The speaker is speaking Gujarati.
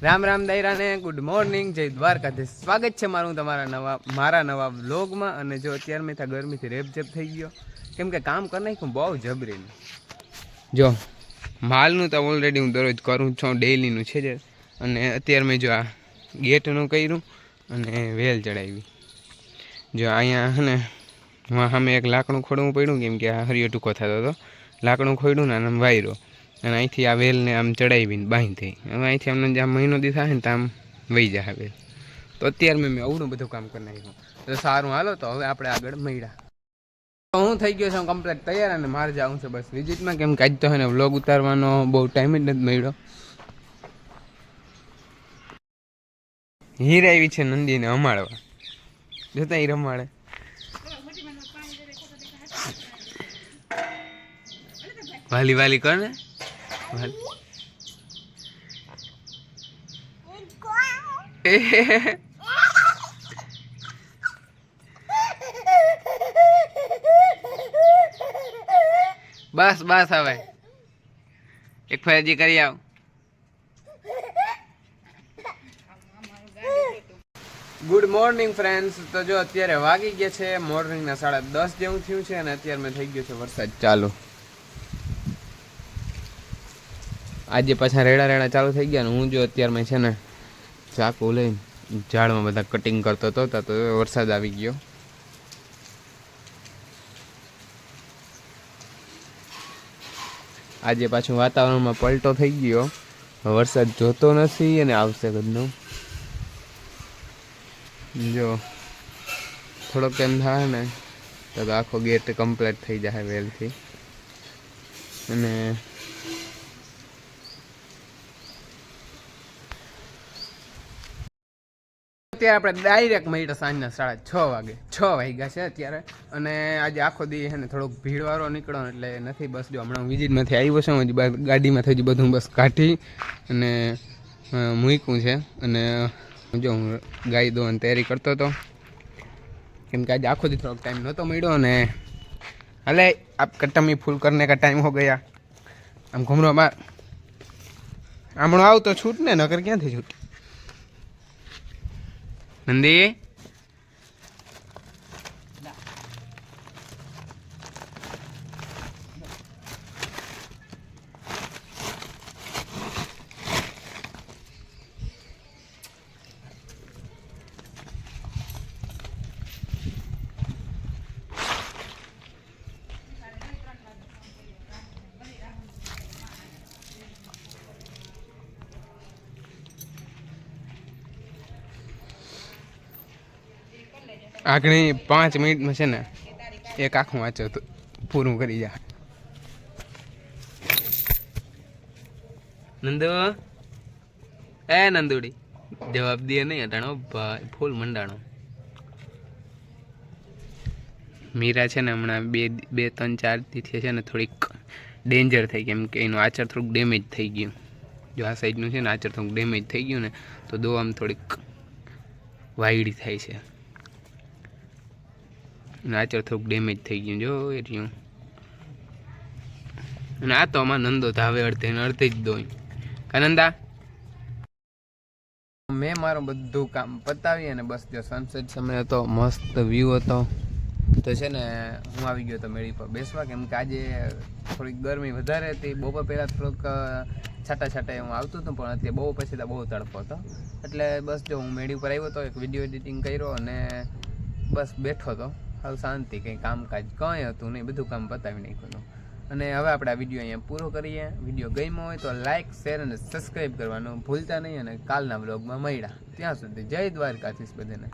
રામ રામ દાયરાને ગુડ મોર્નિંગ, જય દ્વારકાધીશ। સ્વાગત છે મારા નવા વ્લોગમાં। અને જો અત્યારે મેં ત્યાં ગરમીથી રેપઝેપ થઈ ગયો, કેમ કે કામ કરી નાખ્યું બહુ જબરીનું। જો માલનું તો ઓલરેડી હું દરરોજ કરું છું, ડેઈલીનું છે જ। અને અત્યારે મેં જો આ ગેટનું કર્યું અને વેલ ચડાવી। જો અહીંયા છે ને સામે એક લાકડું ખોડવું પડ્યું, કેમ કે આ હરિયો ટૂંકો થતો હતો। લાકડું ખોડ્યું ને આમ વાયરો, અને અહીંથી આ વેલને આમ ચડાવીને બાંધી। હવે અહીંથી અમને જ્યાં મહિનો દી થાય ને ત્યાં આમ વહી જાય વેલ। તો અત્યારે મેં અવડું બધું કામ કરી નાખ્યું। તો સારું, હાલો તો હવે આપણે આગળ મળ્યા। હું થઈ ગયો છું કમ્પ્લીટ તૈયાર, અને મારે જવું છે બસ વિઝિટમાં, કેમ કે આજ તો હે ને વ્લોગ ઉતારવાનો બહુ ટાઈમ જ નથી મળ્યો। હીર આવી છે નંદીને અમાળવા, જોતા હીર અમાળે। વાલી વાલી કર ને બસ બસ, હવે એક ફરજી કરી આવ। Good morning friends. તો જો અત્યારે વાગી ગયા છે મોર્નિંગના 10:30 જેવું થયું છે, અને અત્યારે મેં થઈ ગયો છે વરસાદ ચાલુ। આજે પાછા રેડા ચાલુ થઈ ગયા, ને હું જો અત્યારમાં છે ને ચાકુ લઈને ઝાડમાં બધા કટિંગ કરતો હતો, તો વરસાદ આવી ગયો। આજે પાછું વાતાવરણમાં પલટો થઈ ગયો, વરસાદ જોતો નથી અને આવશે કદનો। જો થોડોક ટાઈમ થાય ને તો આખો ગેટ કમ્પ્લીટ થઈ જાય વેલથી। અને અત્યારે આપણે ડાયરેક્ટ મળ્યા સાંજના 6:30 વાગે, 6 વાગ્યા છે અત્યારે। અને આજે આખો દી છે ને થોડોક ભીડવાળો નીકળો એટલે નથી। બસ જો હમણાં હું વિઝિટમાંથી આવ્યો છું, હજી ગાડીમાંથી હજી બધું બસ કાઢી અને મૂક્યું છે। અને જો હું ગાય દોવાની તૈયારી કરતો હતો, કેમ કે આજે આખો દી થોડોક ટાઈમ નહોતો મળ્યો। અને અલે આપ કટમી ફૂલ કરને કા ટાઈમ હો ગયા, આમ ઘૂમરો માર, હમણાં આવ તો છૂટ ને, નકર ક્યાંથી છૂટ નંદી। આગળ 5 મિનિટમાં છે ને એક આખું વાંચો તો પૂરું કરી જાય। નંદુ એ નંદુડી જવાબ દે નહીં અટાણો ભાઈ, ફૂલ મંડાણો। મીરા છે ને હમણાં 2 3 4 થી છે ને થોડીક ડેન્જર થઈ, કેમ કે એનું આચર થોડુંક ડેમેજ થઈ ગયું। જો આ સાઈડનું છે ને આચર થોડુંક ડેમેજ થઈ ગયું ને, તો દોવામાં થોડીક વાયડી થાય છે, આચર થોડુંક ડેમેજ થઈ ગયું જો એ રહ્યું। અને આ તો આમાં નંદો ધાવે અડધે ને અડધે જ દોઈ કાનંદા। મેં મારું બધું કામ પતાવી અને બસ જો સનસેટ સમય હતો, મસ્ત વ્યૂ હતો, તો છે ને હું આવી ગયો તો મેળી પર બેસવા, કેમ કે આજે થોડીક ગરમી વધારે હતી। બપોર પહેલાં થોડુંક છાંટા હું આવતું હતું, પણ અત્યારે બહુ પછી તો બહુ તડકો હતો। એટલે બસ જો હું મેળી પર આવ્યો હતો, એક વિડીયો એડિટિંગ કર્યો અને બસ બેઠો હતો, હાલ શાંતિ, કંઈ કામકાજ કંઈ હતું નહીં, બધું કામ પતાવી નાખ્યું હતું। અને હવે આપણે આ વિડીયો અહીંયા પૂરો કરીએ। વિડીયો ગમ્યો હોય તો લાઇક, શેર અને સબસ્ક્રાઈબ કરવાનું ભૂલતા નહીં। અને કાલના વ્લોગમાં મળ્યા, ત્યાં સુધી જય દ્વારકાધીશ બધાને।